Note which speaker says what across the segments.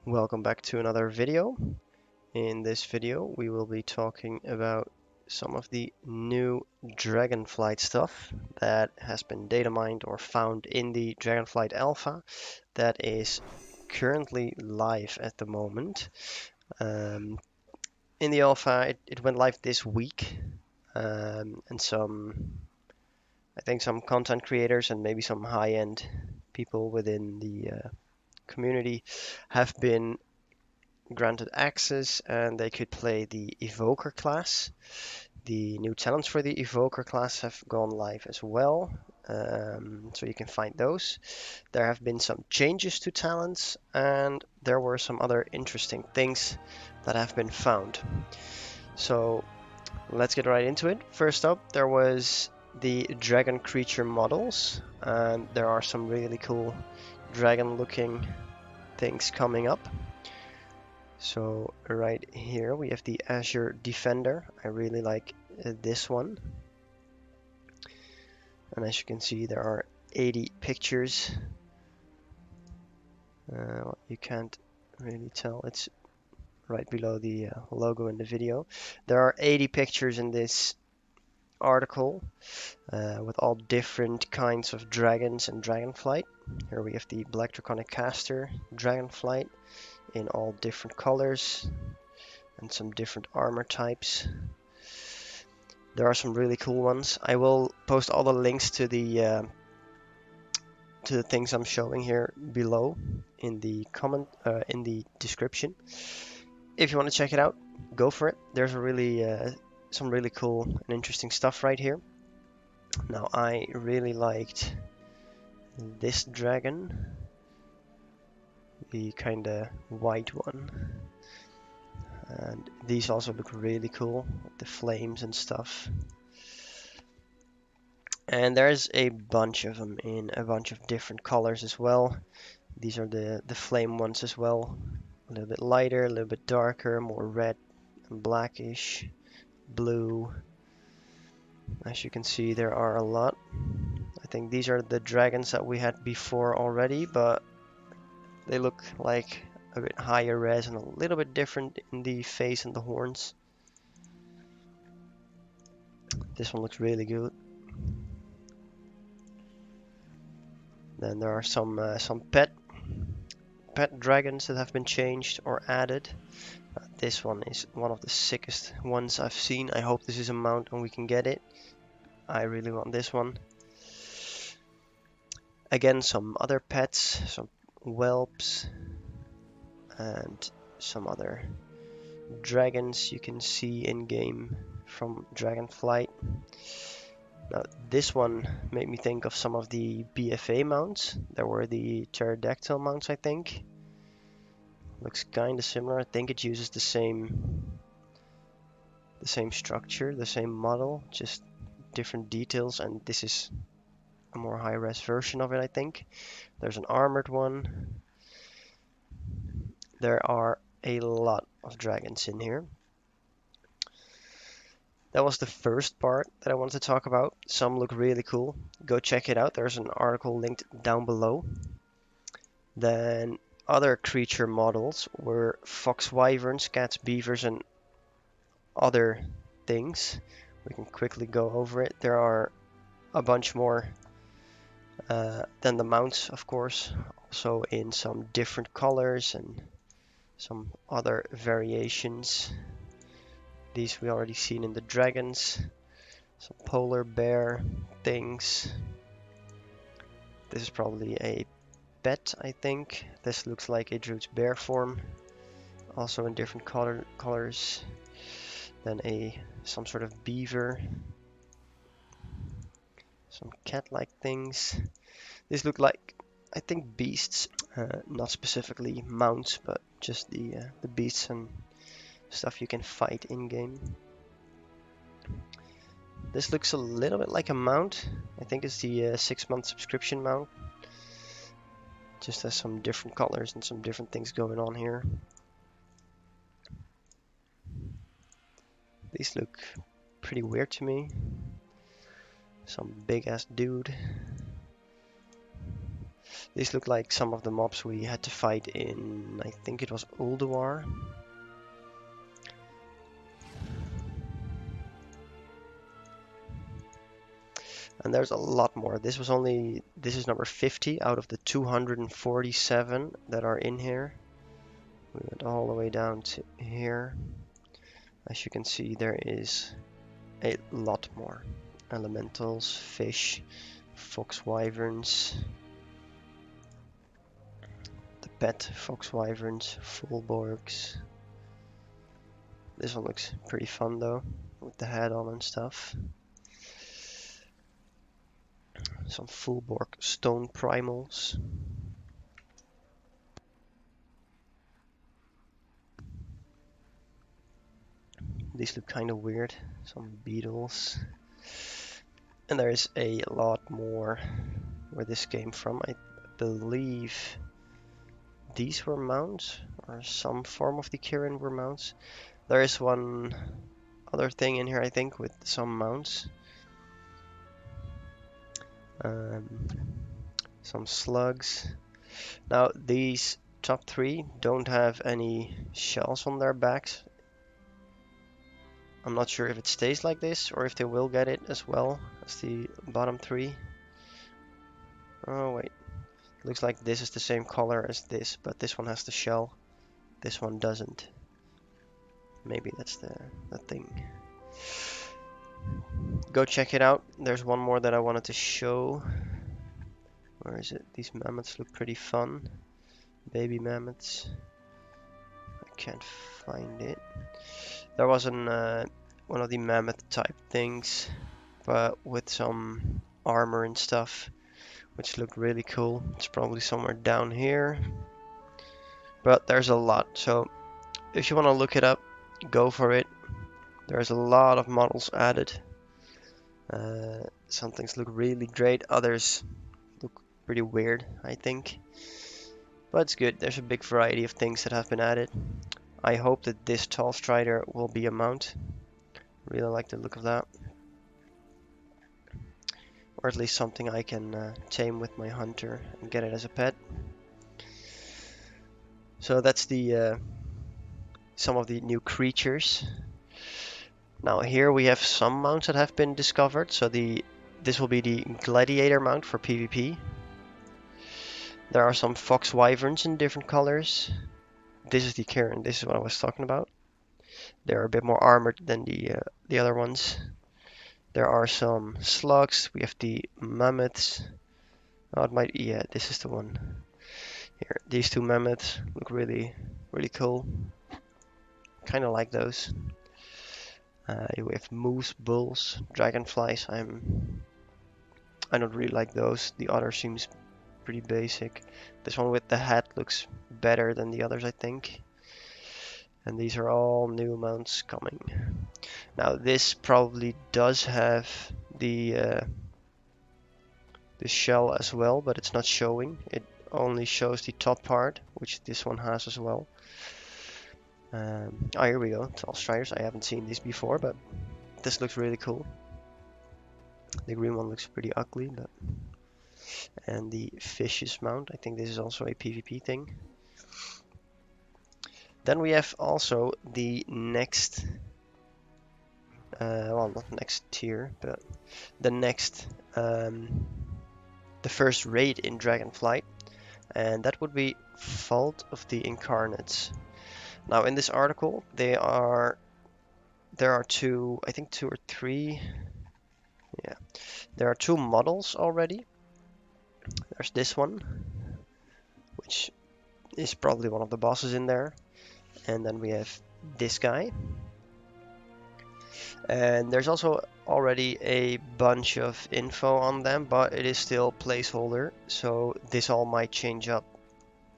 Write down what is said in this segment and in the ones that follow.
Speaker 1: Welcome back to another video. In this video, we will be talking about some of the new Dragonflight stuff that has been data mined or found in the Dragonflight Alpha that is currently live at the moment. Um, in the Alpha, it went live this week, and I think some content creators and maybe some high-end people within the community have been granted access and they could play the Evoker class. The new talents for the Evoker class have gone live as well, so you can find those. There have been some changes to talents, and there were some other interesting things that have been found. So let's get right into it. First up, there was the dragon creature models, and there are some really cool dragon looking things coming up. So right here we have the Azure Defender. I really like this one. And as you can see, there are 80 pictures. You can't really tell. It's right below the logo in the video. There are 80 pictures in this article with all different kinds of dragons and dragonflight. Here we have the Black Draconic Caster dragonflight in all different colors and some different armor types. There are some really cool ones. I will post all the links to the things I'm showing here below in the in the description. If you want to check it out, go for it. There's a really some really cool and interesting stuff right here. Now I really liked this dragon, the kind of white one. And these also look really cool, with the flames and stuff. And there's a bunch of them in a bunch of different colors as well. These are the flame ones as well. A little bit lighter, a little bit darker, more red and blackish, blue. As you can see, there are a lot. I think these are the dragons that we had before already, but they look like a bit higher res and a little bit different in the face and the horns. This one looks really good. Then there are some pet dragons that have been changed or added. This one is one of the sickest ones I've seen. I hope this is a mount and we can get it. I really want this one. Again, some other pets, some whelps, and some other dragons you can see in game from Dragonflight. Now, this one made me think of some of the BFA mounts. There were the pterodactyl mounts, I think. Looks kind of similar. I think it uses the same structure, the same model, just different details, and this is a more high-res version of it, I think. There's an armored one. There are a lot of dragons in here. That was the first part that I wanted to talk about. Some look really cool. Go check it out. There's an article linked down below. Then other creature models were fox wyverns, cats, beavers, and other things. We can quickly go over it. There are a bunch more than the mounts, of course. Also in some different colors and some other variations. These we already seen in the dragons. Some polar bear things. This is probably a pet, I think. This looks like a Druid's bear form. Also in different colors. Then some sort of beaver. Some cat-like things. These look like, I think, beasts. Not specifically mounts, but just the beasts and stuff you can fight in game. This looks a little bit like a mount. I think it's the 6-month subscription mount. Just has some different colors and some different things going on here. These look pretty weird to me. Some big ass dude. These look like some of the mobs we had to fight in, I think it was Ulduar. And there's a lot more. This is number 50 out of the 247 that are in here. We went all the way down to here. As you can see, there is a lot more. Elementals, fish, fox wyverns, the pet fox wyverns, fullborgs. This one looks pretty fun though, with the head on and stuff. Some fullborg stone primals. These look kind of weird. Some beetles. And there is a lot more where this came from. I believe these were mounts, or some form of the Kirin were mounts. There is one other thing in here, I think, with some mounts. Some slugs. Now, these top three don't have any shells on their backs. I'm not sure if it stays like this or if they will get it as well as the bottom three. Oh wait, looks like this is the same color as this, but this one has the shell. This one doesn't. Maybe that's the thing. Go check it out. There's one more that I wanted to show. Where is it? These mammoths look pretty fun. Baby mammoths. I can't find it. There was one of the mammoth type things, but with some armor and stuff, which looked really cool. It's probably somewhere down here, but there's a lot. So if you want to look it up, go for it. There's a lot of models added. Some things look really great, others look pretty weird, I think. But it's good. There's a big variety of things that have been added. I hope that this tall strider will be a mount. Really like the look of that. Or at least something I can tame with my hunter and get it as a pet. So that's the some of the new creatures. Now here we have some mounts that have been discovered. So this will be the gladiator mount for PvP. There are some fox wyverns in different colors. This is the Kirin. This is what I was talking about. They're a bit more armored than the other ones. There are some slugs. We have the mammoths. Oh, it might. Yeah, this is the one. Here, these two mammoths look really, really cool. Kind of like those. We have moose, bulls, dragonflies. I don't really like those. The other seems pretty basic. This one with the hat looks better than the others, I think. And these are all new mounts coming. Now this probably does have the shell as well, but it's not showing. It only shows the top part, which this one has as well. Oh, here we go. Tall striders. I haven't seen these before, but this looks really cool. The green one looks pretty ugly, but and the fishes mount. I think this is also a PvP thing. Then we have also the next, well, not next tier, but the next, the first raid in Dragonflight, and that would be Fault of the Incarnates. Now in this article, there are two, I think two or three, yeah, there are two models already. There's this one, which is probably one of the bosses in there. And then we have this guy. And there's also already a bunch of info on them, but it is still placeholder. So this all might change up.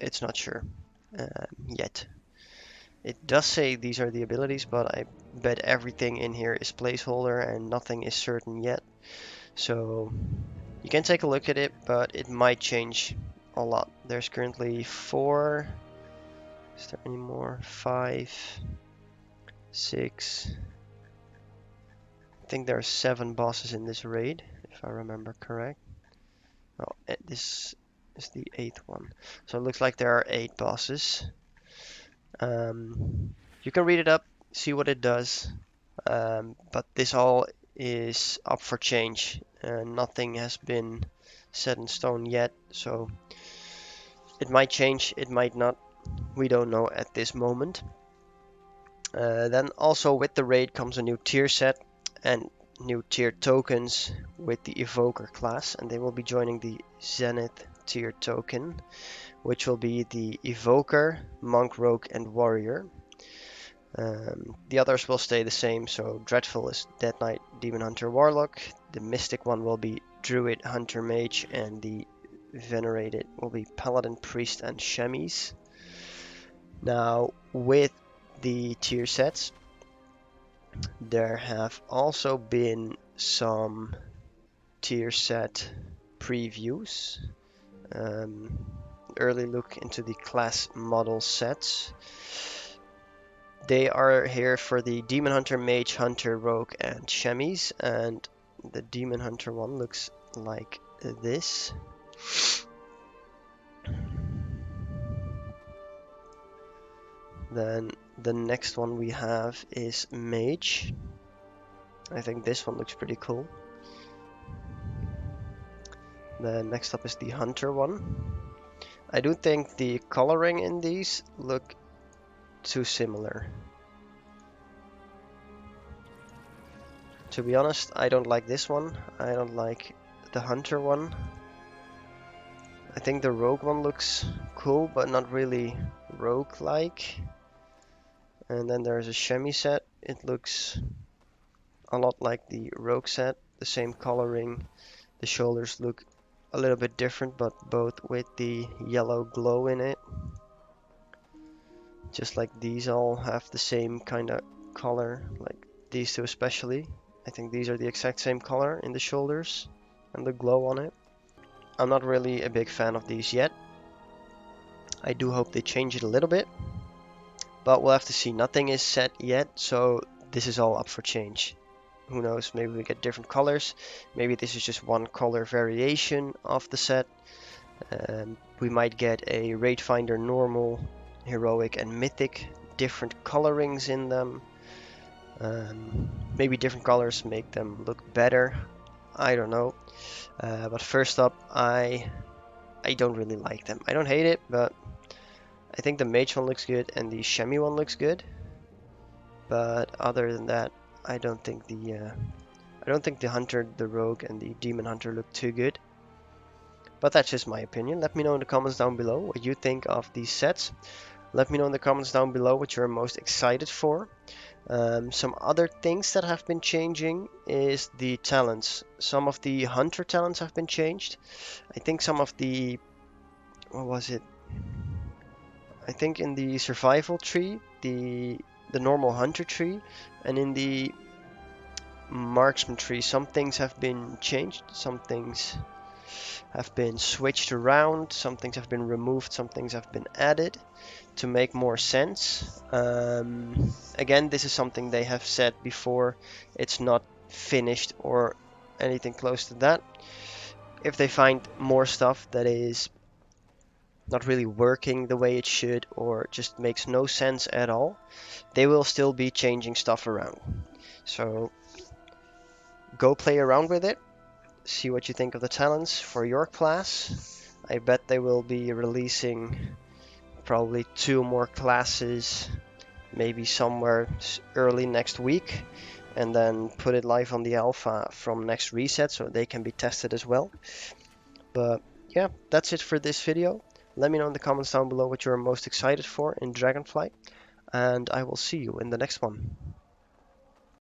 Speaker 1: It's not sure yet. It does say these are the abilities, but I bet everything in here is placeholder and nothing is certain yet. So you can take a look at it, but it might change a lot. There's currently 4. Is there any more? 5, 6. I think there are 7 bosses in this raid, if I remember correct. Oh, this is the 8th one. So it looks like there are 8 bosses. You can read it up, see what it does, but this all is up for change. Nothing has been set in stone yet, so it might change, it might not. We don't know at this moment. Then also with the raid comes a new tier set and new tier tokens with the Evoker class, and they will be joining the Zenith tier token, which will be the Evoker, Monk, Rogue, and Warrior. The others will stay the same, so Dreadful is Dead Knight, Demon Hunter, Warlock. The Mystic one will be Druid, Hunter, Mage, and the Venerated will be Paladin, Priest, and Chemise. Now, with the tier sets, there have also been some tier set previews. Early look into the class model sets. They are here for the Demon Hunter, Mage, Hunter, Rogue, and Chemise, and the Demon Hunter one looks like this. Then the next one we have is Mage. I think this one looks pretty cool. Then next up is the Hunter one. I do think the coloring in these look too similar. To be honest, I don't like this one. I don't like the Hunter one. I think the Rogue one looks cool, but not really rogue-like. And then there's a Chemise set. It looks a lot like the Rogue set, the same coloring. The shoulders look a little bit different, but both with the yellow glow in it. Just like these all have the same kind of color, like these two especially. I think these are the exact same color in the shoulders and the glow on it. I'm not really a big fan of these yet. I do hope they change it a little bit, but we'll have to see. Nothing is set yet, so this is all up for change. Who knows, maybe we get different colors. Maybe this is just one color variation of the set. We might get a Raid Finder normal, heroic, and mythic, different colorings in them. Maybe different colors make them look better. I don't know. But first up, I don't really like them. I don't hate it, but I think the Mage one looks good and the Chemise one looks good. But other than that, I don't think the Hunter, the Rogue, and the Demon Hunter look too good. But that's just my opinion. Let me know in the comments down below what you think of these sets. Let me know in the comments down below what you're most excited for. Some other things that have been changing is the talents. Some of the Hunter talents have been changed. I think some of the... what was it? I think in the survival tree, the normal Hunter tree, and in the marksman tree, some things have been changed. Some things have been switched around. Some things have been removed. Some things have been added to make more sense. Again, this is something they have said before. It's not finished or anything close to that. If they find more stuff that is not really working the way it should or just makes no sense at all, they will still be changing stuff around. So go play around with it. See what you think of the talents for your class. I bet they will be releasing probably 2 more classes, maybe somewhere early next week, and then put it live on the alpha from next reset so they can be tested as well. But yeah, that's it for this video. Let me know in the comments down below what you're most excited for in Dragonflight, and I will see you in the next one.